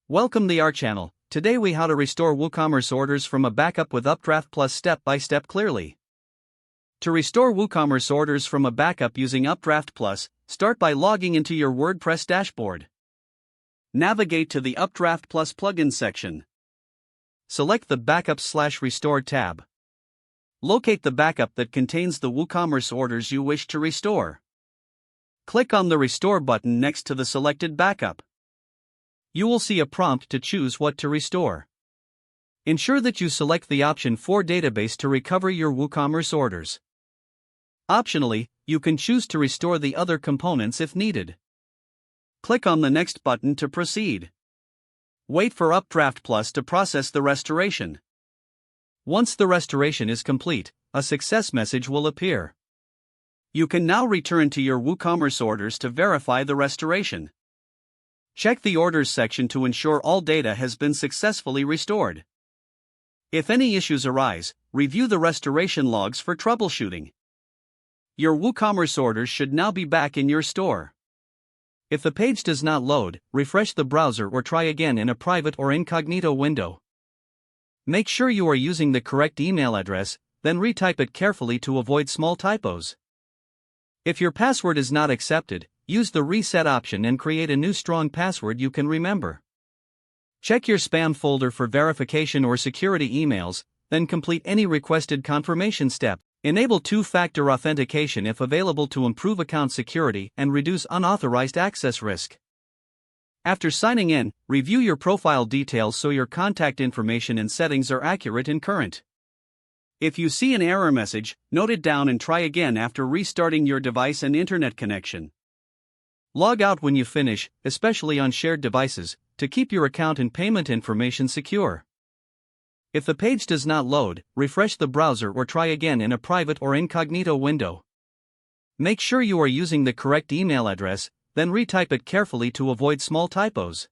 Welcome to our channel. Today we how to restore WooCommerce orders from a backup with UpdraftPlus step by step clearly. To restore WooCommerce orders from a backup using UpdraftPlus, start by logging into your WordPress dashboard. Navigate to the UpdraftPlus plugin section. Select the Backups/Restore tab. Locate the backup that contains the WooCommerce orders you wish to restore. Click on the Restore button next to the selected backup. You will see a prompt to choose what to restore. Ensure that you select the option for database to recover your WooCommerce orders. Optionally, you can choose to restore the other components if needed. Click on the Next button to proceed. Wait for UpdraftPlus to process the restoration. Once the restoration is complete, a success message will appear. You can now return to your WooCommerce orders to verify the restoration. Check the Orders section to ensure all data has been successfully restored. If any issues arise, review the restoration logs for troubleshooting. Your WooCommerce orders should now be back in your store. If the page does not load, refresh the browser or try again in a private or incognito window. Make sure you are using the correct email address, then retype it carefully to avoid small typos. If your password is not accepted, use the reset option and create a new strong password you can remember. Check your spam folder for verification or security emails, then complete any requested confirmation step. Enable two-factor authentication if available to improve account security and reduce unauthorized access risk. After signing in, review your profile details so your contact information and settings are accurate and current. If you see an error message, note it down and try again after restarting your device and internet connection. Log out when you finish, especially on shared devices, to keep your account and payment information secure. If the page does not load, refresh the browser or try again in a private or incognito window. Make sure you are using the correct email address, then retype it carefully to avoid small typos.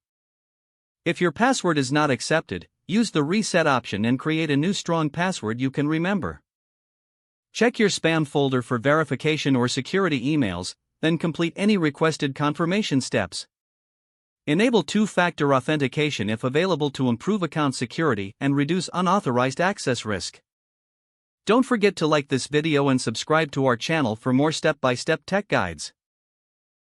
If your password is not accepted, use the reset option and create a new strong password you can remember. Check your spam folder for verification or security emails, then complete any requested confirmation steps. Enable two-factor authentication if available to improve account security and reduce unauthorized access risk. Don't forget to like this video and subscribe to our channel for more step-by-step tech guides.